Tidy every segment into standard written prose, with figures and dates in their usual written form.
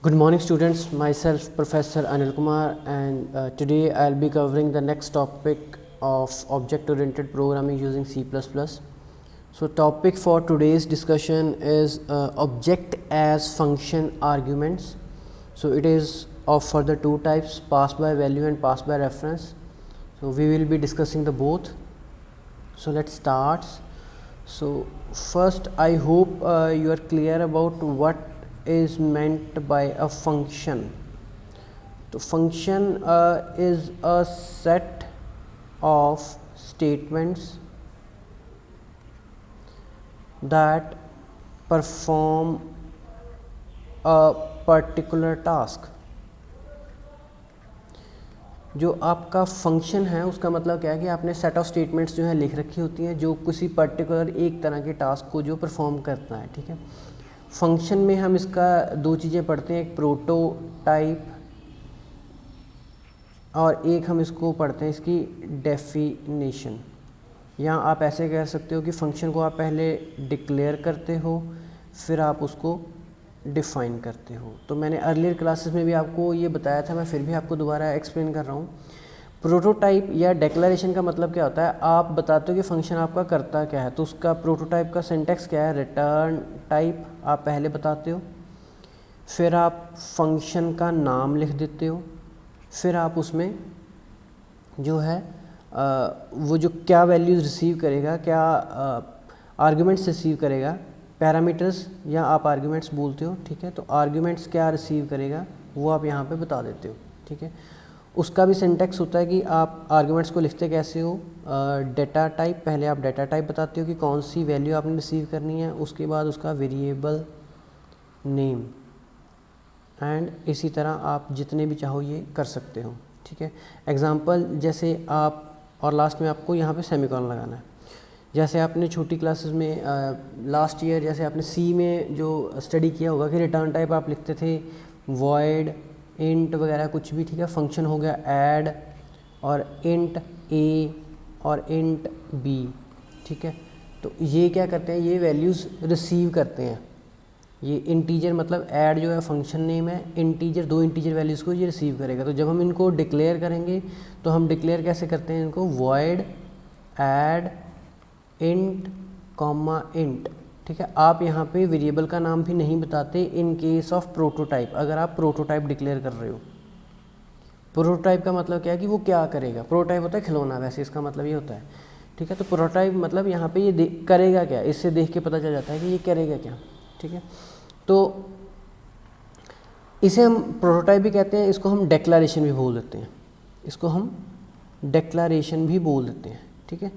Good morning students, myself Professor Anil Kumar, and today I'll be covering the next topic of object oriented programming using C++. So topic for today's discussion is object as function arguments. So it is of further two types, pass by value and pass by reference. So we will be discussing the both. So let's start. So first I hope you are clear about what is meant by a function. So function is a set of statements that perform a particular task. जो आपका function है उसका मतलब क्या है कि आपने set of statements जो है लिख रखी होती हैं जो किसी पर्टिकुलर एक तरह के टास्क को जो परफॉर्म करता है, ठीक है। फंक्शन में हम इसका दो चीज़ें पढ़ते हैं, एक प्रोटोटाइप और एक हम इसको पढ़ते हैं इसकी डेफिनेशन। या आप ऐसे कह सकते हो कि फंक्शन को आप पहले डिक्लेयर करते हो फिर आप उसको डिफ़ाइन करते हो। तो मैंने अर्लियर क्लासेस में भी आपको ये बताया था, मैं फिर भी आपको दोबारा एक्सप्लेन कर रहा हूँ। प्रोटोटाइप या डेक्लरेशन का मतलब क्या होता है, आप बताते हो कि फंक्शन आपका करता क्या है। तो उसका प्रोटोटाइप का सिंटैक्स क्या है, रिटर्न टाइप आप पहले बताते हो, फिर आप फंक्शन का नाम लिख देते हो, फिर आप उसमें जो है वो जो क्या वैल्यूज़ रिसीव करेगा, क्या आर्ग्यूमेंट्स रिसीव करेगा, पैरामीटर्स या आप आर्ग्यूमेंट्स बोलते हो, ठीक है। तो आर्ग्यूमेंट्स क्या रिसीव करेगा वो आप यहाँ पे बता देते हो, ठीक है। उसका भी सिंटैक्स होता है कि आप आर्ग्यूमेंट्स को लिखते कैसे हो। डेटा टाइप, पहले आप डेटा टाइप बताते हो कि कौन सी वैल्यू आपने रिसीव करनी है, उसके बाद उसका वेरिएबल नेम, एंड इसी तरह आप जितने भी चाहो ये कर सकते हो, ठीक है। एग्जांपल जैसे आप, और लास्ट में आपको यहाँ पे सेमीकोलन लगाना है। जैसे आपने छोटी क्लासेस में लास्ट ईयर जैसे आपने सी में जो स्टडी किया होगा कि रिटर्न टाइप आप लिखते थे वॉइड, इंट वगैरह कुछ भी, ठीक है। फंक्शन हो गया ऐड और इंट ए और इंट बी, ठीक है। तो ये क्या करते हैं, ये वैल्यूज़ रिसीव करते हैं। ये इंटीजर मतलब ऐड जो है फंक्शन नेम है, इंटीजर दो इंटीजर वैल्यूज़ को ये रिसीव करेगा। तो जब हम इनको डिक्लेयर करेंगे तो हम डिक्लेयर कैसे करते हैं इनको, void add int comma int, ठीक है। आप यहाँ पे वेरिएबल का नाम भी नहीं बताते इन केस ऑफ प्रोटोटाइप, अगर आप प्रोटोटाइप डिक्लेयर कर रहे हो। प्रोटोटाइप का मतलब क्या है कि वो क्या करेगा, प्रोटोटाइप होता है खिलौना, वैसे इसका मतलब ये होता है, ठीक है। तो प्रोटोटाइप मतलब यहाँ पे ये करेगा क्या, इससे देख के पता चल जाता है कि ये करेगा क्या, ठीक है। तो इसे हम प्रोटोटाइप भी कहते हैं, इसको हम डेक्लारेशन भी बोल देते हैं, इसको हम डेक्लारेशन भी बोल देते हैं, ठीक है।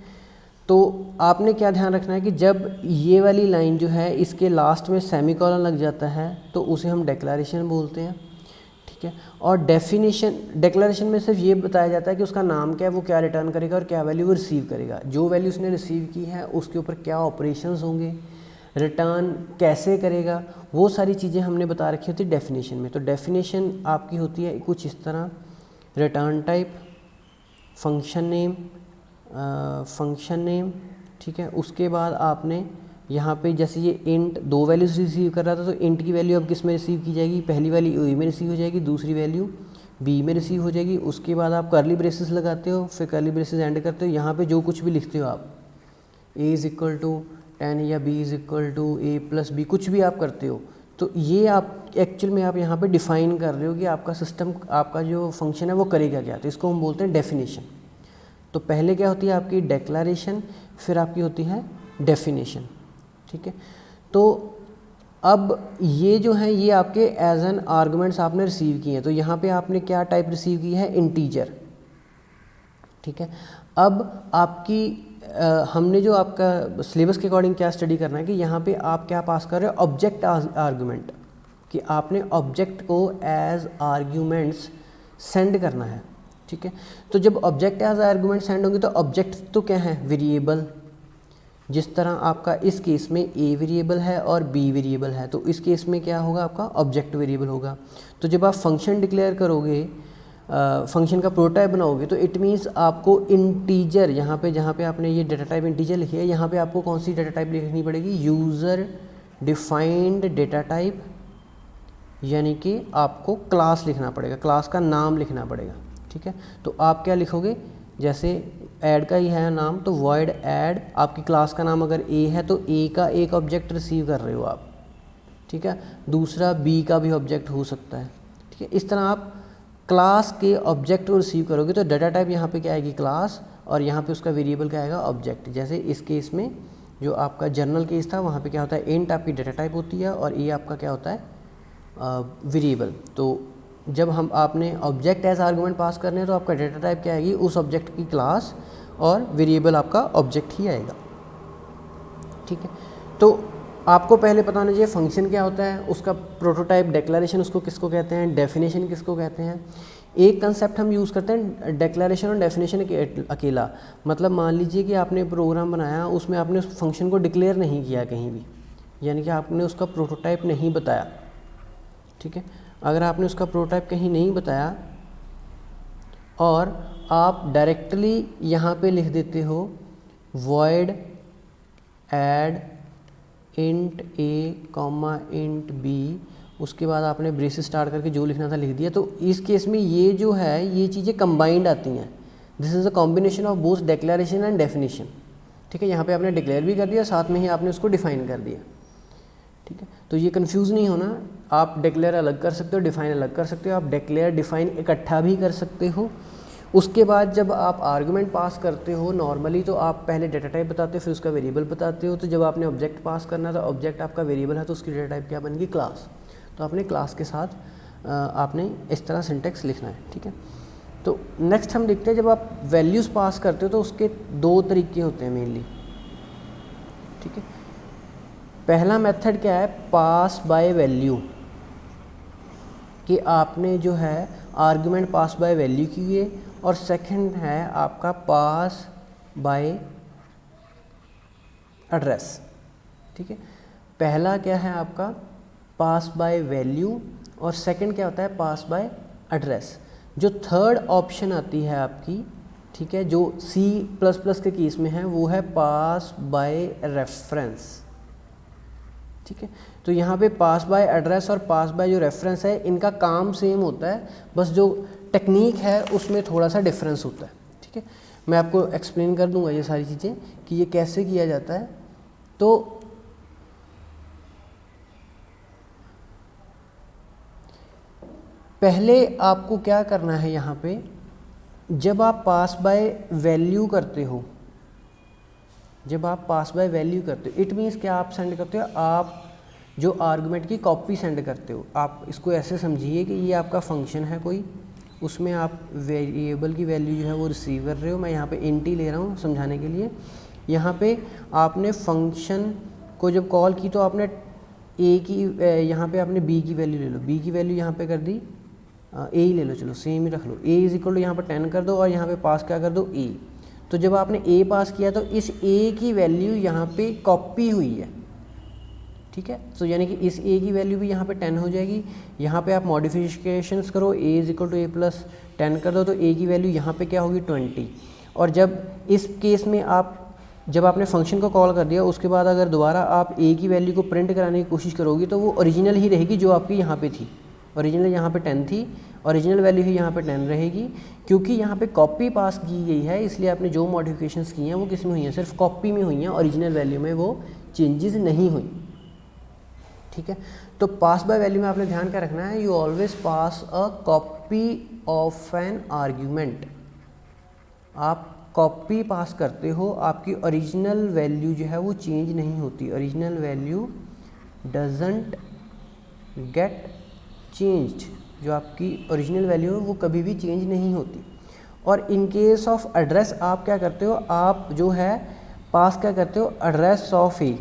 तो आपने क्या ध्यान रखना है कि जब ये वाली लाइन जो है इसके लास्ट में सेमीकोलन लग जाता है तो उसे हम डेक्लारेशन बोलते हैं, ठीक है। और डेक्लारेशन में सिर्फ ये बताया जाता है कि उसका नाम क्या है, वो क्या रिटर्न करेगा और क्या वैल्यू वो रिसीव करेगा, जो वैल्यू उसने रिसीव की है उसके ऊपर क्या ऑपरेशंस होंगे, रिटर्न कैसे करेगा, वो सारी चीज़ें हमने बता रखी होती है डेफिनेशन में। तो डेफिनेशन आपकी होती है कुछ इस तरह, रिटर्न टाइप, फंक्शन नेम, ठीक है। उसके बाद आपने यहाँ पे जैसे ये इंट दो वैल्यूज रिसीव कर रहा था तो इंट की वैल्यू अब किस में रिसीव की जाएगी, पहली वैल्यू ए में रिसीव हो जाएगी, दूसरी वैल्यू बी में रिसीव हो जाएगी। उसके बाद आप कर्ली ब्रेसेस लगाते हो, फिर कर्ली ब्रेसेस एंड करते हो। यहाँ पे जो कुछ भी लिखते हो आप, ए इज़ इक्वल टू 10 या B is equal to A plus B, कुछ भी आप करते हो तो ये आप एक्चुअल में आप यहाँ पे डिफ़ाइन कर रहे हो कि आपका सिस्टम, आपका जो फंक्शन है वो करेगा क्या। तो इसको हम बोलते हैं डेफिनेशन। तो पहले क्या होती है आपकी डेक्लारेशन, फिर आपकी होती है डेफिनेशन, ठीक है। तो अब ये जो है ये आपके एज एन आर्गुमेंट्स आपने रिसीव किए हैं। तो यहाँ पे आपने क्या टाइप रिसीव की है, इंटीजर, ठीक है। अब आपकी हमने जो आपका सिलेबस के अकॉर्डिंग क्या स्टडी करना है कि यहाँ पे आप क्या पास कर रहे हो, ऑब्जेक्ट आर्गुमेंट, कि आपने ऑब्जेक्ट को एज आर्ग्यूमेंट्स सेंड करना है, ठीक है। तो जब ऑब्जेक्ट एज आर्गुमेंट सेंड होंगे तो ऑब्जेक्ट तो क्या है, वेरिएबल। जिस तरह आपका इस केस में ए वेरिएबल है और बी वेरिएबल है तो इस केस में क्या होगा, आपका ऑब्जेक्ट वेरिएबल होगा। तो जब आप फंक्शन डिक्लेयर करोगे, फंक्शन का प्रोटोटाइप बनाओगे तो इट मीन्स आपको इंटीजर, यहाँ पे जहाँ पे आपने ये डेटा टाइप इंटीजर लिखी है, यहाँ पे आपको कौन सी डेटा टाइप लिखनी पड़ेगी, यूज़र डिफाइंड डेटा टाइप यानी कि आपको क्लास लिखना पड़ेगा, क्लास का नाम लिखना पड़ेगा। ठीक है, तो आप क्या लिखोगे, जैसे ऐड का ही है नाम तो वॉइड ऐड, आपकी क्लास का नाम अगर ए है तो ए का एक ऑब्जेक्ट रिसीव कर रहे हो आप। ठीक है, दूसरा बी का भी ऑब्जेक्ट हो सकता है। ठीक है, इस तरह आप क्लास के ऑब्जेक्ट को रिसीव करोगे तो डाटा टाइप यहाँ पे क्या आएगी, क्लास, और यहाँ पे उसका वेरिएबल क्या आएगा, ऑब्जेक्ट। जैसे इस केस में जो आपका जनरल केस था वहाँ पे क्या होता है, इंट आपकी डाटा टाइप होती है और ए आपका क्या होता है, वेरिएबल। तो जब हम आपने ऑब्जेक्ट एज आर्गूमेंट पास करने हैं तो आपका डाटा टाइप क्या आएगी, उस ऑब्जेक्ट की क्लास, और वेरिएबल आपका ऑब्जेक्ट ही आएगा। ठीक है, तो आपको पहले पता होना चाहिए फंक्शन क्या होता है, उसका प्रोटोटाइप डेक्लेरेशन उसको किसको कहते हैं, डेफिनेशन किसको कहते हैं। एक कंसेप्ट हम यूज़ करते हैं डेक्लेरेशन और डेफिनेशन अकेला, मतलब मान लीजिए कि आपने प्रोग्राम बनाया, उसमें आपने उस फंक्शन को डिक्लेयर नहीं किया कहीं भी, यानी कि आपने उसका प्रोटोटाइप नहीं बताया। ठीक है, अगर आपने उसका प्रोटोटाइप कहीं नहीं बताया और आप डायरेक्टली यहाँ पे लिख देते हो void add int a int b, उसके बाद आपने ब्रेसेस स्टार्ट करके जो लिखना था लिख दिया, तो इस केस में ये जो है ये चीज़ें कंबाइंड आती हैं। This is a combination of both declaration and definition. ठीक है, यहाँ पे आपने डिक्लेयर भी कर दिया, साथ में ही आपने उसको डिफाइन कर दिया। ठीक है, तो ये कंफ्यूज नहीं होना, आप डिक्लेयर अलग कर सकते हो, डिफाइन अलग कर सकते हो, आप डिक्लेयर डिफाइन इकट्ठा भी कर सकते हो। उसके बाद जब आप आर्गुमेंट पास करते हो नॉर्मली तो आप पहले डेटा टाइप बताते हो, फिर उसका वेरिएबल बताते हो। तो जब आपने ऑब्जेक्ट पास करना था, ऑब्जेक्ट आपका वेरिएबल है तो उसकी डेटा टाइप क्या बनेगी, क्लास। तो आपने क्लास के साथ आपने इस तरह सिंटेक्स लिखना है। ठीक है, तो नेक्स्ट हम देखते हैं जब आप वैल्यूज़ पास करते हो तो उसके दो तरीके होते हैं मेनली। ठीक है, पहला मेथड क्या है, पास बाय वैल्यू, कि आपने जो है आर्गुमेंट पास बाय वैल्यू की है, और सेकंड है आपका पास बाय एड्रेस। ठीक है, पहला क्या है आपका पास बाय वैल्यू और सेकंड क्या होता है, पास बाय एड्रेस। जो थर्ड ऑप्शन आती है आपकी, ठीक है, जो C++ के केस में है, वो है पास बाय रेफरेंस। ठीक है, तो यहाँ पे पास बाय एड्रेस और पास बाय जो रेफरेंस है, इनका काम सेम होता है, बस जो टेक्निक है उसमें थोड़ा सा डिफरेंस होता है। ठीक है, मैं आपको एक्सप्लेन कर दूंगा ये सारी चीज़ें कि ये कैसे किया जाता है। तो पहले आपको क्या करना है, यहाँ पे जब आप पास बाय वैल्यू करते हो, जब आप पास बाय वैल्यू करते हो, इट मीन्स क्या आप सेंड करते हो, आप जो आर्गुमेंट की कॉपी सेंड करते हो। आप इसको ऐसे समझिए कि ये आपका फंक्शन है कोई, उसमें आप वेरिएबल की वैल्यू जो है वो रिसीव कर रहे हो। मैं यहाँ पे इंट ही ले रहा हूँ समझाने के लिए। यहाँ पे आपने फंक्शन को जब कॉल की तो आपने ए की, यहाँ पे आपने बी की वैल्यू ले लो, बी की वैल्यू यहाँ पे कर दी ए ही ले लो, चलो सेम ही रख लो, ए इज इक्वल टू यहाँ पर 10 कर दो और यहाँ पे पास क्या कर दो, ए। तो जब आपने ए पास किया तो इस ए की वैल्यू यहाँ पे कॉपी हुई है। ठीक है, तो यानी कि इस ए की वैल्यू भी यहाँ पे 10 हो जाएगी। यहाँ पे आप मॉडिफिकेशंस करो, a is equal to A plus 10 कर दो तो ए की वैल्यू यहाँ पे क्या होगी, 20। और जब इस केस में आप, जब आपने फंक्शन को कॉल कर दिया, उसके बाद अगर दोबारा आप ए की वैल्यू को प्रिंट कराने की कोशिश करोगे तो वो ओरिजिनल ही रहेगी जो आपकी यहाँ पे थी। ओरिजिनल यहाँ पे 10 थी, ओरिजिनल वैल्यू ही यहाँ पे 10 रहेगी, क्योंकि यहाँ पे कॉपी पास की गई है, इसलिए आपने जो मॉडिफिकेशंस की हैं वो किस में हुई हैं, सिर्फ कॉपी में हुई हैं, ओरिजिनल वैल्यू में वो चेंजेस नहीं हुई। ठीक है, तो पास बाय वैल्यू में आपने ध्यान क्या रखना है, you always pass a copy of an argument. आप कॉपी पास करते हो, आपकी ओरिजिनल वैल्यू जो है वो चेंज नहीं होती, original value doesn't get changed. जो आपकी ओरिजिनल वैल्यू है वो कभी भी चेंज नहीं होती। और इन केस ऑफ एड्रेस आप क्या करते हो, आप जो है पास क्या करते हो, एड्रेस ऑफ ए।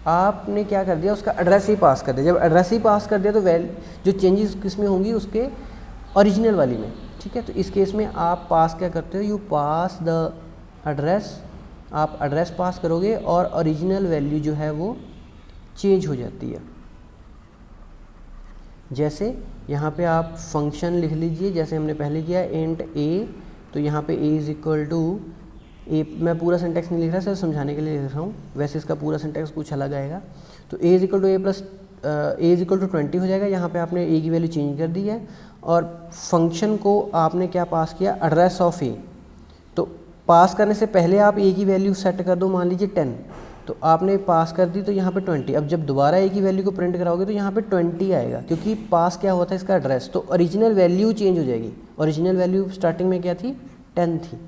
आपने क्या कर दिया, उसका एड्रेस ही पास कर दिया। जब एड्रेस ही पास कर दिया तो जो चेंजेस किस में होंगी, उसके ओरिजिनल वाली में। ठीक है, तो इस केस में आप पास क्या करते हो, यू पास द एड्रेस, आप एड्रेस पास करोगे और ओरिजिनल वैल्यू जो है वो चेंज हो जाती है। जैसे यहाँ पे आप फंक्शन लिख लीजिए, जैसे हमने पहले किया इंट ए, तो यहाँ पे ए इज़ इक्वल टू ए, मैं पूरा सिंटेक्स नहीं लिख रहा, सिर्फ समझाने के लिए लिख रहा हूँ, वैसे इसका पूरा सिंटेक्स कुछ अलग आएगा। तो A is equal to A plus A is equal to 20 हो जाएगा। यहाँ पे आपने ए की वैल्यू चेंज कर दी है और फंक्शन को आपने क्या पास किया, एड्रेस ऑफ ए। तो पास करने से पहले आप ए की वैल्यू सेट कर दो, मान लीजिए 10, तो आपने पास कर दी तो यहाँ पे 20। अब जब दोबारा ए की वैल्यू को प्रिंट कराओगे तो यहाँ पे 20 आएगा, क्योंकि पास क्या हुआ था इसका एड्रेस, तो ओरिजिनल वैल्यू चेंज हो जाएगी। ओरिजिनल वैल्यू स्टार्टिंग में क्या थी, 10 थी,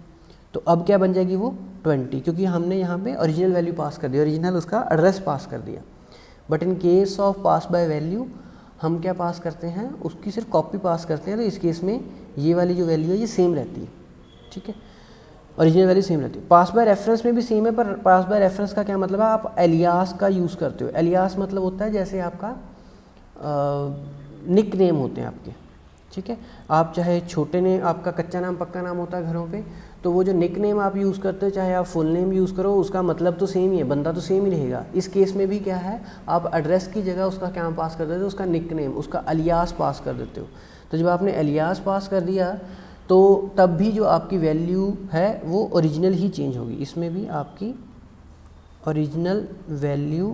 तो अब क्या बन जाएगी वो 20, क्योंकि हमने यहाँ पे ओरिजिनल वैल्यू पास कर दी, ओरिजिनल उसका एड्रेस पास कर दिया। But in case of pass by value हम क्या पास करते हैं, उसकी सिर्फ कॉपी पास करते हैं। तो इस केस में ये वाली जो वैल्यू है ये सेम रहती है, ठीक है, ओरिजिनल वैल्यू सेम रहती है। पास बाय रेफरेंस में भी सेम है, पर पास बाय रेफरेंस का क्या मतलब है, आप एलियास का यूज़ करते हो। एलियास मतलब होता है जैसे आपका निक नेम होते हैं आपके, ठीक है। आप चाहे छोटे नेम, आपका कच्चा नाम पक्का नाम होता है घरों पे, तो वो जो निक नेम आप यूज़ करते हो, चाहे आप फुल नेम यूज़ करो, उसका मतलब तो सेम ही है, बंदा तो सेम ही रहेगा। इस केस में भी क्या है, आप एड्रेस की जगह उसका क्या पास कर देते हो, उसका निक नेम, उसका अलियास पास कर देते हो। तो जब आपने अलियास पास कर दिया तो तब भी जो आपकी वैल्यू है वो ओरिजिनल ही चेंज होगी। इसमें भी आपकी ओरिजिनल वैल्यू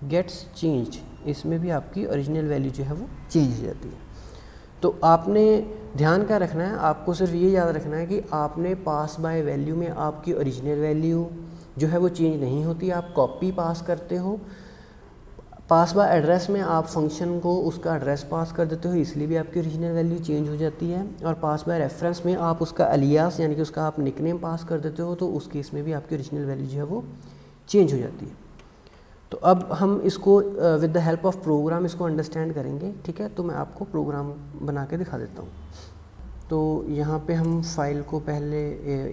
गेट्स चेंज्ड, इसमें भी आपकी ओरिजिनल वैल्यू जो है वो चेंज हो जाती है। तो आपने ध्यान क्या रखना है, आपको सिर्फ ये याद रखना है कि आपने पास बाय वैल्यू में आपकी ओरिजिनल वैल्यू जो है वो चेंज नहीं होती, आप कॉपी पास करते हो। पास बाय एड्रेस में आप फंक्शन को उसका एड्रेस पास कर देते हो, इसलिए भी आपकी ओरिजिनल वैल्यू चेंज हो जाती है। और पास बाय रेफरेंस में आप उसका अलियास यानी कि उसका आप निकनेम पास कर देते हो, तो उस केस में भी आपकी ओरिजिनल वैल्यू जो है वो चेंज हो जाती है। तो अब हम इसको with the help of program इसको अंडरस्टैंड करेंगे, ठीक है। तो मैं आपको प्रोग्राम बना के दिखा देता हूँ। तो यहाँ पे हम फाइल को पहले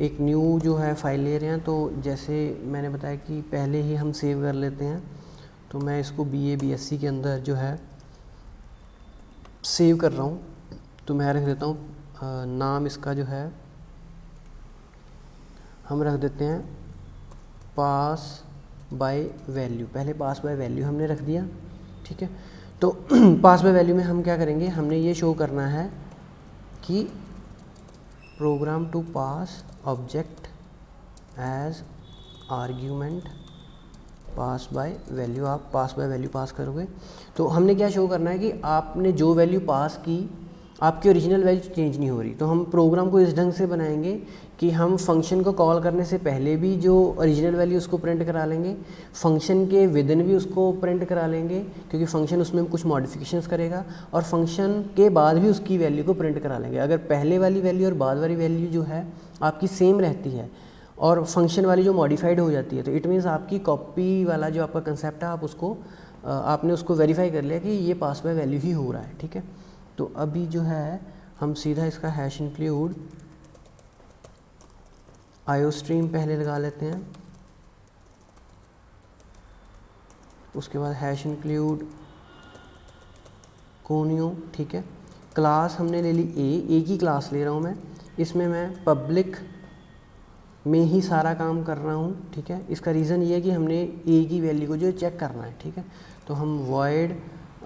एक न्यू जो है फाइल ले रहे हैं। तो जैसे मैंने बताया कि पहले ही हम सेव कर लेते हैं, तो मैं इसको BA/BSc के अंदर जो है सेव कर रहा हूँ। तो मैं रख देता हूँ नाम इसका जो है हम रख देते हैं पास बाय वैल्यू। पहले पास बाय वैल्यू हमने रख दिया, ठीक है। तो पास बाय वैल्यू में हम क्या करेंगे, हमने ये शो करना है कि program to pass object as argument pass by value. आप पास बाय वैल्यू पास करोगे तो हमने क्या शो करना है कि आपने जो वैल्यू पास की आपकी ओरिजिनल वैल्यू चेंज नहीं हो रही। तो हम प्रोग्राम को इस ढंग से बनाएंगे कि हम फंक्शन को कॉल करने से पहले भी जो ओरिजिनल वैल्यू उसको प्रिंट करा लेंगे, फंक्शन के विदिन भी उसको प्रिंट करा लेंगे क्योंकि फंक्शन उसमें कुछ मॉडिफिकेशंस करेगा, और फंक्शन के बाद भी उसकी वैल्यू को प्रिंट करा लेंगे। अगर पहले वाली वैल्यू और बाद वाली वैल्यू जो है आपकी सेम रहती है और फंक्शन वाली जो मॉडिफाइड हो जाती है, तो इट मीन्स आपकी कॉपी वाला जो आपका कंसेप्ट है आप उसको आपने उसको वेरीफाई कर लिया कि ये पास बाय वैल्यू ही हो रहा है, ठीक है। तो अभी जो है हम सीधा इसका हैश इंक्लूड आयोस्ट्रीम पहले लगा लेते हैं, उसके बाद हैश इंक्लूड कोनियो, ठीक है। क्लास हमने ले ली ए की क्लास ले रहा हूँ मैं, इसमें मैं पब्लिक में ही सारा काम कर रहा हूँ, ठीक है। इसका रीज़न ये है कि हमने ए की वैल्यू को जो चेक करना है, ठीक है। तो हम वॉइड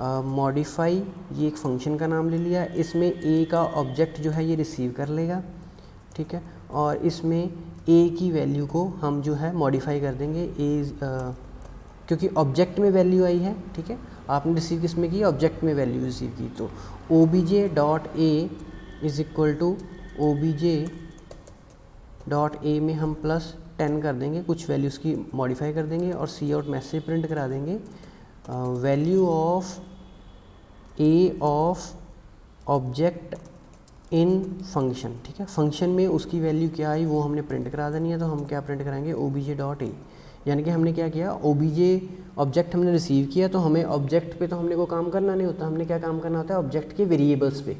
मॉडिफाई, ये एक फंक्शन का नाम ले लिया, इसमें ए का ऑब्जेक्ट जो है ये रिसीव कर लेगा, ठीक है। और इसमें ए की वैल्यू को हम जो है मॉडिफाई कर देंगे, क्योंकि ऑब्जेक्ट में वैल्यू आई है, ठीक है। आपने रिसीव किस में की, ऑब्जेक्ट में वैल्यू रिसीव की। तो obj.a is equal to obj.a में हम +10 कर देंगे, कुछ वैल्यूज़ की मॉडिफाई कर देंगे और सी आउट मैसेज प्रिंट करा देंगे value of A of object in function, ठीक है। फंक्शन में उसकी वैल्यू क्या आई वो हमने प्रिंट करा देनी है। तो हम क्या प्रिंट कराएंगे, obj.a, यानी कि हमने क्या किया, obj ऑब्जेक्ट हमने रिसीव किया, तो हमें ऑब्जेक्ट पे तो हमने को काम करना नहीं होता, हमने क्या काम करना होता है ऑब्जेक्ट के वेरिएबल्स पे।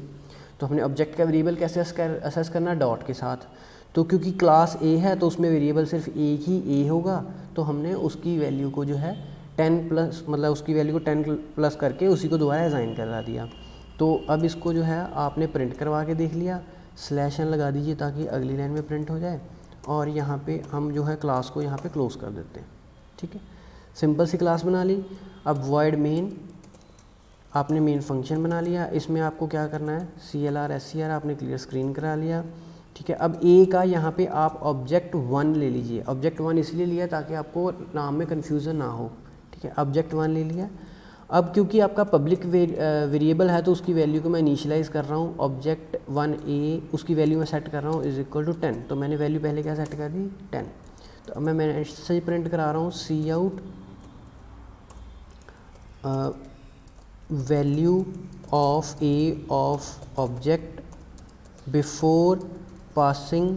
तो हमने ऑब्जेक्ट का वेरिएबल कैसे असेस करना, डॉट के साथ। तो क्योंकि क्लास ए है तो उसमें वेरिएबल सिर्फ एक ही ए होगा, तो हमने उसकी वैल्यू को जो है 10+ मतलब उसकी वैल्यू को 10+ करके उसी को दोबारा असाइन करा दिया। तो अब इसको जो है आपने प्रिंट करवा के देख लिया, /n लगा दीजिए ताकि अगली लाइन में प्रिंट हो जाए। और यहाँ पे हम जो है क्लास को यहाँ पे क्लोज कर देते हैं, ठीक है। सिंपल सी क्लास बना ली। अब वॉइड मेन, आपने मेन फंक्शन बना लिया, इसमें आपको क्या करना है, CLR SCR आपने क्लियर स्क्रीन करा लिया, ठीक है। अब ए का यहाँ पे आप ऑब्जेक्ट 1 ले लीजिए। ऑब्जेक्ट 1 इसलिए लिया ताकि आपको नाम में कन्फ्यूज़न ना हो, ठीक है। ऑब्जेक्ट 1 ले लिया अब क्योंकि आपका पब्लिक वेरिएबल है तो उसकी वैल्यू को मैं इनिशियलाइज कर रहा हूँ, ऑब्जेक्ट 1a उसकी वैल्यू मैं सेट कर रहा हूँ इज इक्वल टू 10, तो मैंने वैल्यू पहले क्या सेट कर दी 10। तो अब मैं ऐसे ही प्रिंट करा रहा हूँ cout value of A of object before passing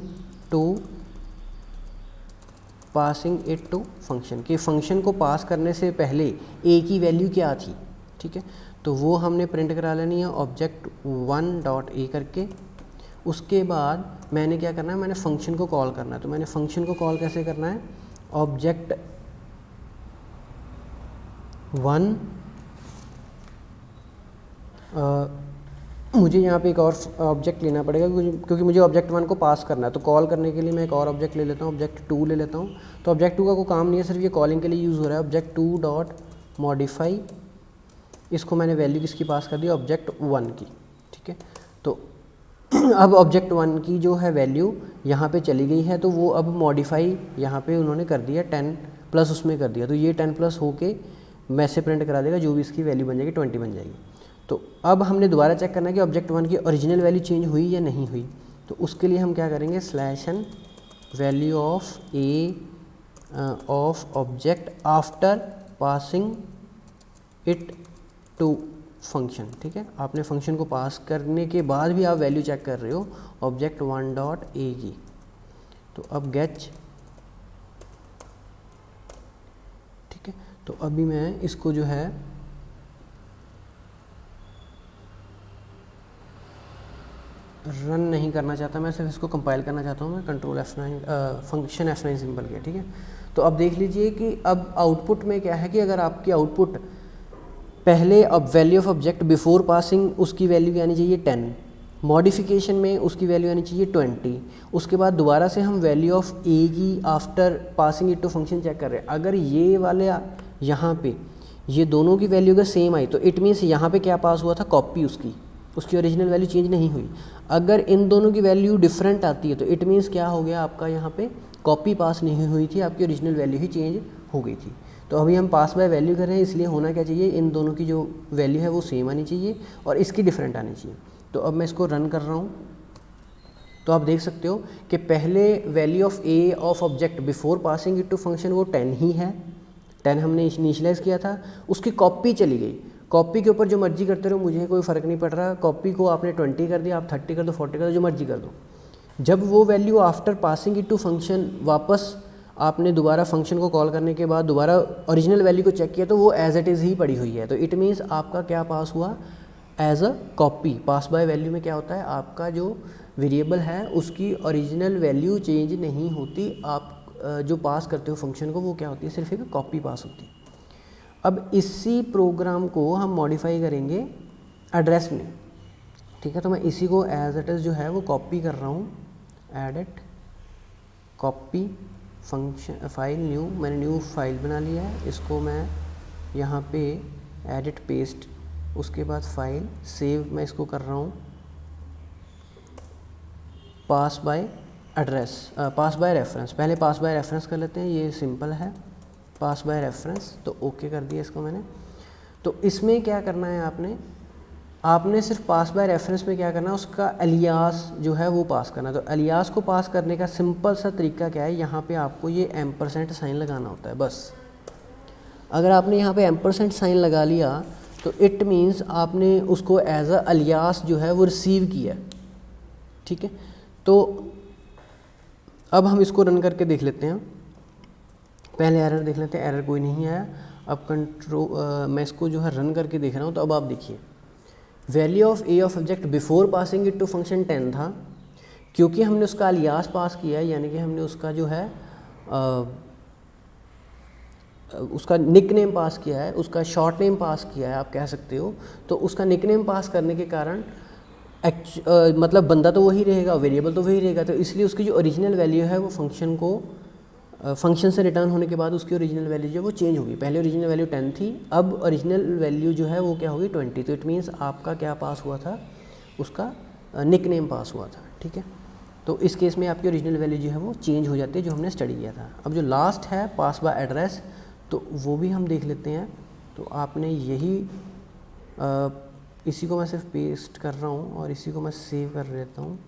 it to function, कि फ़ंक्शन को पास करने से पहले ए की वैल्यू क्या थी, ठीक है। तो वो हमने प्रिंट करा लेनी है ऑब्जेक्ट 1.a करके। उसके बाद मैंने क्या करना है, मैंने फ़ंक्शन को कॉल करना है। तो मैंने फ़ंक्शन को कॉल कैसे करना है, ऑब्जेक्ट 1 मुझे यहाँ पे एक और ऑब्जेक्ट लेना पड़ेगा क्योंकि मुझे ऑब्जेक्ट 1 को पास करना है। तो कॉल करने के लिए मैं एक और ऑब्जेक्ट ले लेता हूँ, ऑब्जेक्ट 2 ले लेता हूँ। तो ऑब्जेक्ट 2 का कोई काम नहीं है, सिर्फ ये कॉलिंग के लिए यूज़ हो रहा है। ऑब्जेक्ट 2 डॉट मॉडिफाई, इसको मैंने वैल्यू किसकी पास कर दी, ऑब्जेक्ट 1 की, ठीक है। तो अब ऑब्जेक्ट 1 की जो है वैल्यू यहाँ पे चली गई है, तो वो अब मॉडिफाई यहाँ पे उन्होंने कर दिया 10 प्लस उसमें कर दिया। तो ये 10 प्लस होके मैसे प्रिंट करा देगा, जो भी इसकी वैल्यू बन जाएगी 20 बन जाएगी। तो अब हमने दोबारा चेक करना है कि ऑब्जेक्ट 1 की ओरिजिनल वैल्यू चेंज हुई या नहीं हुई। तो उसके लिए हम क्या करेंगे, /n value of A of object after passing it to function, ठीक है। आपने फंक्शन को पास करने के बाद भी आप वैल्यू चेक कर रहे हो ऑब्जेक्ट 1.a की। तो अब गेट, ठीक है। तो अभी मैं इसको जो है रन नहीं करना चाहता, मैं सिर्फ इसको कंपाइल करना चाहता हूँ। मैं control F9 function F9 simple किया, ठीक है। तो अब देख लीजिए कि अब आउटपुट में क्या है कि अगर आपकी आउटपुट पहले अब value of object before passing उसकी वैल्यू आनी चाहिए 10, मॉडिफिकेशन में उसकी वैल्यू आनी चाहिए 20, उसके बाद दोबारा से हम वैल्यू ऑफ ए की after passing it to function check कर रहे हैं। अगर ये वाले यहाँ पे ये दोनों की वैल्यू अगर सेम आई तो इट मीन्स यहाँ पे क्या पास हुआ था, कॉपी उसकी ओरिजिनल वैल्यू चेंज नहीं हुई। अगर इन दोनों की वैल्यू डिफरेंट आती है तो इट मीन्स क्या हो गया, आपका यहाँ पे कॉपी पास नहीं हुई थी, आपकी ओरिजिनल वैल्यू ही चेंज हो गई थी। तो अभी हम पास बाय वैल्यू कर रहे हैं, इसलिए होना क्या चाहिए, इन दोनों की जो वैल्यू है वो सेम आनी चाहिए और इसकी डिफरेंट आनी चाहिए। तो अब मैं इसको रन कर रहा हूँ। तो आप देख सकते हो कि पहले value of A of object before passing it to function वो 10 ही है, 10 हमने इनिशियलाइज किया था, उसकी कॉपी चली गई। कॉपी के ऊपर जो मर्जी करते रहो, मुझे कोई फ़र्क नहीं पड़ रहा। कॉपी को आपने 20 कर दिया, आप 30 कर दो, 40 कर दो, जो मर्जी कर दो। जब वो value after passing it to function वापस आपने दोबारा फंक्शन को कॉल करने के बाद दोबारा ओरिजिनल वैल्यू को चेक किया तो वो एज इट इज़ ही पड़ी हुई है। तो इट मीन्स आपका क्या पास हुआ, as a copy. Pass by value में क्या होता है, आपका जो वेरिएबल है उसकी ओरिजिनल वैल्यू चेंज नहीं होती, आप जो पास करते हो फंक्शन को वो क्या होती है, सिर्फ एक कॉपी पास होती है। अब इसी प्रोग्राम को हम मॉडिफाई करेंगे एड्रेस में, ठीक है। तो मैं इसी को एज इट इज़ जो है वो कॉपी कर रहा हूँ, edit copy function file new, मैंने न्यू फाइल बना लिया है। इसको मैं यहाँ पे एडिट पेस्ट, उसके बाद फाइल सेव, मैं इसको कर रहा हूँ pass by address, pass by reference. पहले पास बाय रेफरेंस कर लेते हैं, ये सिंपल है, पास बाय रेफरेंस। तो ओके कर दिया इसको मैंने। तो इसमें क्या करना है, आपने सिर्फ पास बाय रेफरेंस में क्या करना है, उसका अलियास जो है वो पास करना है। तो अलियास को पास करने का सिंपल सा तरीका क्या है, यहाँ पे आपको ये एम्परसेंट साइन लगाना होता है बस। अगर आपने यहाँ पे एम्परसेंट साइन लगा लिया तो इट मीन्स आपने उसको एज अ अलियास जो है वो रिसीव किया, ठीक है। तो अब हम इसको रन करके देख लेते हैं। पहले एरर देख लेते हैं, एरर कोई नहीं आया। अब मैं इसको जो है रन करके देख रहा हूँ। तो अब आप देखिए value of A of object before passing it to function 10 था, क्योंकि हमने उसका अलियास पास किया है, यानी कि हमने उसका जो है उसका निक नेम पास किया है, उसका शॉर्ट नेम पास किया है, आप कह सकते हो। तो उसका निक नेम पास करने के कारण मतलब बंदा तो वही रहेगा, वेरिएबल तो वही रहेगा। तो इसलिए उसकी जो ओरिजिनल वैल्यू है वो फंक्शन से रिटर्न होने के बाद उसकी ओरिजिनल वैल्यू जो है वो चेंज होगी। पहले ओरिजिनल वैल्यू 10 थी, अब ओरिजिनल वैल्यू जो है वो क्या होगी 20। तो इट मीन्स आपका क्या पास हुआ था, उसका निक नेम पास हुआ था, ठीक है। तो इस केस में आपकी ओरिजिनल वैल्यू जो है वो चेंज हो जाती है, जो हमने स्टडी किया था। अब जो लास्ट है पास बाय एड्रेस, तो वो भी हम देख लेते हैं। तो आपने यही इसी को मैं सिर्फ पेस्ट कर रहा हूँ और इसी को मैं सेव कर लेता हूँ।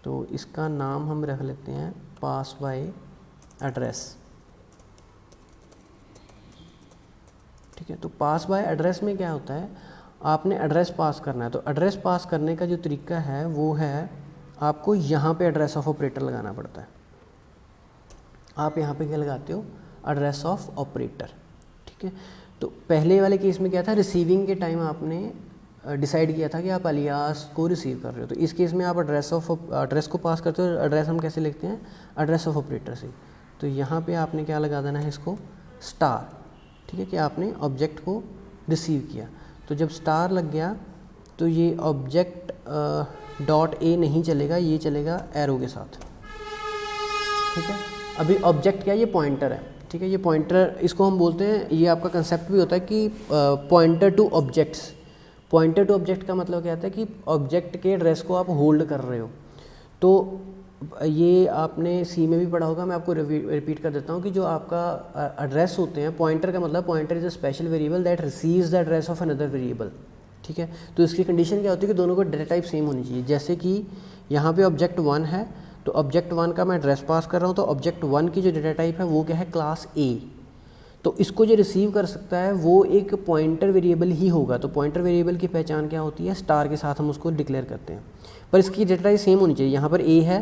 तो इसका नाम हम रख लेते हैं पास बाय एड्रेस। ठीक है, तो पास बाय एड्रेस में क्या होता है, आपने एड्रेस पास करना है। तो एड्रेस पास करने का जो तरीका है वो है आपको यहाँ पे एड्रेस ऑफ ऑपरेटर लगाना पड़ता है। आप यहाँ पे क्या लगाते हो, एड्रेस ऑफ ऑपरेटर। ठीक है, तो पहले वाले केस में क्या था, रिसीविंग के टाइम आपने डिसाइड किया था कि आप अलियास को रिसीव कर रहे हो। तो इस केस में आप एड्रेस को पास करते हो। एड्रेस हम कैसे लिखते हैं, एड्रेस ऑफ ऑपरेटर से। तो यहाँ पे आपने क्या लगा देना है, इसको स्टार। ठीक है, कि आपने ऑब्जेक्ट को रिसीव किया। तो जब स्टार लग गया तो ये ऑब्जेक्ट डॉट ए नहीं चलेगा, ये चलेगा एरो के साथ। ठीक है, अभी ऑब्जेक्ट क्या है, ये पॉइंटर है। ठीक है, ये पॉइंटर, इसको हम बोलते हैं, ये आपका कंसेप्ट भी होता है कि pointer to objects. Pointer to object का मतलब क्या होता है कि ऑब्जेक्ट के एड्रेस को आप होल्ड कर रहे हो। तो ये आपने सी में भी पढ़ा होगा, मैं आपको रिपीट कर देता हूँ कि जो आपका एड्रेस होते हैं, पॉइंटर का मतलब pointer is a special variable that receives the address of another variable. ठीक है, तो इसकी कंडीशन क्या होती है कि दोनों को डेटा टाइप सेम होनी चाहिए। जैसे कि यहाँ पे ऑब्जेक्ट 1 है, तो ऑब्जेक्ट 1 का मैं एड्रेस पास कर रहा हूँ, तो ऑब्जेक्ट 1 की जो डेटा टाइप है वो क्या है, क्लास ए। तो इसको जो रिसीव कर सकता है वो एक पॉइंटर वेरिएबल ही होगा। तो पॉइंटर वेरिएबल की पहचान क्या होती है, स्टार के साथ हम उसको डिक्लेयर करते हैं। पर इसकी डेटा टाइप सेम होनी चाहिए। यहाँ पर ए है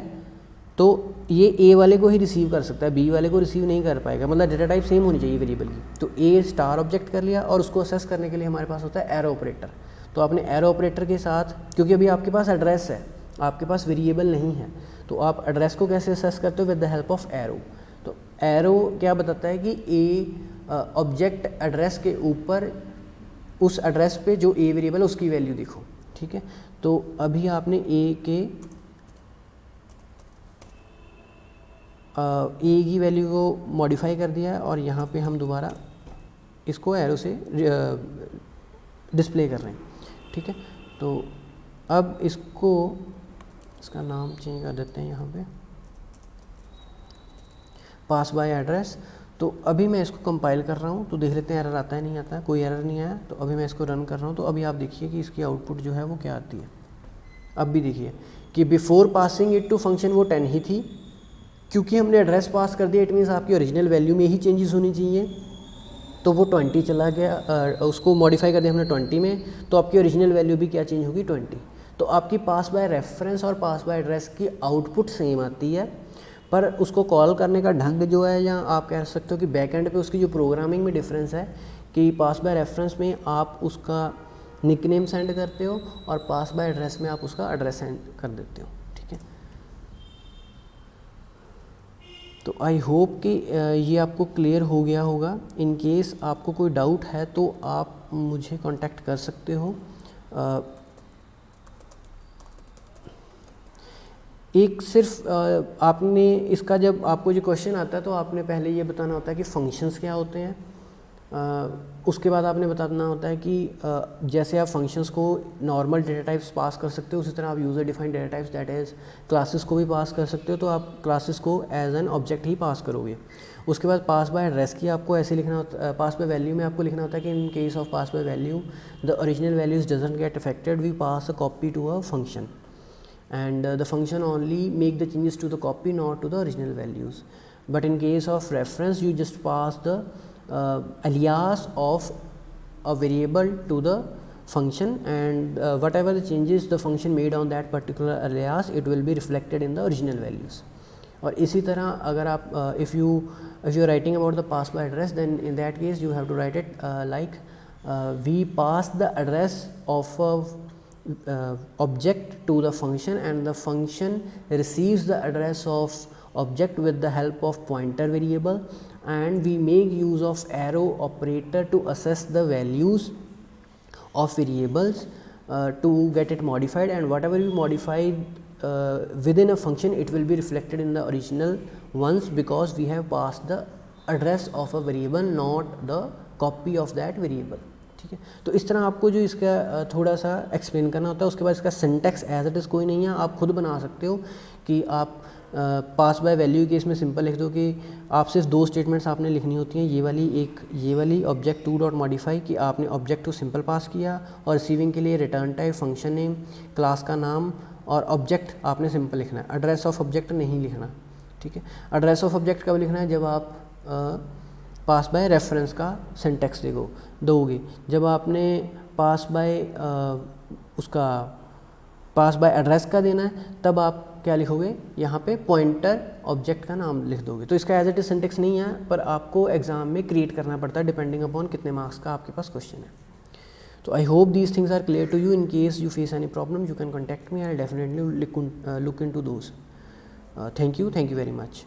तो ये ए वाले को ही रिसीव कर सकता है, बी वाले को रिसीव नहीं कर पाएगा। मतलब डेटा टाइप सेम होनी चाहिए वेरिएबल की। तो ए स्टार ऑब्जेक्ट कर लिया और उसको असेस करने के लिए हमारे पास होता है एरो ऑपरेटर। तो आपने एरो ऑपरेटर के साथ, क्योंकि अभी आपके पास एड्रेस है, आपके पास वेरिएबल नहीं है, तो आप एड्रेस को कैसे असेस करते हो, with the help of arrow. तो एरो क्या बताता है कि ए ऑब्जेक्ट एड्रेस के ऊपर उस एड्रेस पे जो ए वेरिएबल है उसकी वैल्यू दिखो। ठीक है, तो अभी आपने ए की वैल्यू को मॉडिफाई कर दिया है और यहाँ पे हम दोबारा इसको एरो से डिस्प्ले कर रहे हैं। ठीक है, तो अब इसका नाम चेंज कर देते हैं यहाँ पे, पास बाय एड्रेस। तो अभी मैं इसको कंपाइल कर रहा हूँ, तो देख लेते हैं एरर आता है नहीं आता है। कोई एरर नहीं आया, तो अभी मैं इसको रन कर रहा हूँ। तो अभी आप देखिए कि इसकी आउटपुट जो है वो क्या आती है। अब भी देखिए कि before passing it to function वो 10 ही थी, क्योंकि हमने एड्रेस पास कर दिया, इट मीन्स आपकी ओरिजिनल वैल्यू में ही चेंजेस होनी चाहिए। तो वो 20 चला गया, उसको मॉडिफाई कर दिया हमने 20 में, तो आपकी ओरिजिनल वैल्यू भी क्या चेंज होगी, 20। तो आपकी पास बाय रेफरेंस और पास बाय एड्रेस की आउटपुट सेम आती है, पर उसको कॉल करने का ढंग जो है, या आप कह सकते हो कि बैकएंड पे उसकी जो प्रोग्रामिंग में डिफरेंस है कि पास बाय रेफरेंस में आप उसका निकनेम सेंड करते हो और पास बाय एड्रेस में आप उसका एड्रेस सेंड कर देते हो। ठीक है, तो आई होप कि ये आपको क्लियर हो गया होगा। इन केस आपको कोई डाउट है तो आप मुझे कांटेक्ट कर सकते हो। एक सिर्फ आपने इसका, जब आपको जो क्वेश्चन आता है तो आपने पहले ये बताना होता है कि फंक्शंस क्या होते हैं। उसके बाद आपने बताना होता है कि जैसे आप फंक्शंस को नॉर्मल डेटा टाइप्स पास कर सकते हो, उसी तरह आप user defined data types that is classes को भी पास कर सकते हो। तो आप क्लासेस को एज एन ऑब्जेक्ट ही पास करोगे। उसके बाद पास बाय एड्रेस की आपको ऐसे लिखना होता है, पास बाय वैल्यू में आपको लिखना होता है कि in case of pass by value the original values doesn't get affected, we pass a copy to a function and the function only make the changes to the copy, not to the original values. But in case of reference, you just pass the alias of a variable to the function, and whatever the changes the function made on that particular alias, it will be reflected in the original values. और इसी तरह अगर आप if you are writing about the pass by address, then in that case you have to write it like we pass the address of a object to the function, and the function receives the address of object with the help of pointer variable, and we make use of arrow operator to assess the values of variables to get it modified, and whatever we modified within a function, it will be reflected in the original ones, because we have passed the address of a variable, not the copy of that variable. ठीक है, तो इस तरह आपको जो इसका थोड़ा सा एक्सप्लेन करना होता है। उसके बाद इसका सिंटैक्स एज इट इज़ कोई नहीं है, आप खुद बना सकते हो कि आप पास बाय वैल्यू केस में सिंपल लिख दो कि आप सिर्फ 2 स्टेटमेंट्स आपने लिखनी होती हैं, ये वाली ऑब्जेक्ट टू डॉट मॉडिफाई कि आपने ऑब्जेक्ट टू सिंपल पास किया, और रिसीविंग के लिए return type, function name, class का नाम, और ऑब्जेक्ट आपने सिंपल लिखना है, एड्रेस ऑफ ऑब्जेक्ट नहीं लिखना, ठीक है। एड्रेस ऑफ ऑब्जेक्ट कब लिखना है, जब आप पास बाय रेफरेंस का सिंटैक्स दोगे। जब आपने पास बाय एड्रेस का देना है, तब आप क्या लिखोगे, यहाँ पे पॉइंटर ऑब्जेक्ट का नाम लिख दोगे। तो इसका एज इट इज सिंटैक्स नहीं है, पर आपको एग्जाम में क्रिएट करना पड़ता है डिपेंडिंग अपॉन कितने मार्क्स का आपके पास क्वेश्चन है। तो I hope these things are clear to you. In case you face any problem, you can contact me, I will definitely look into those. Thank you very much.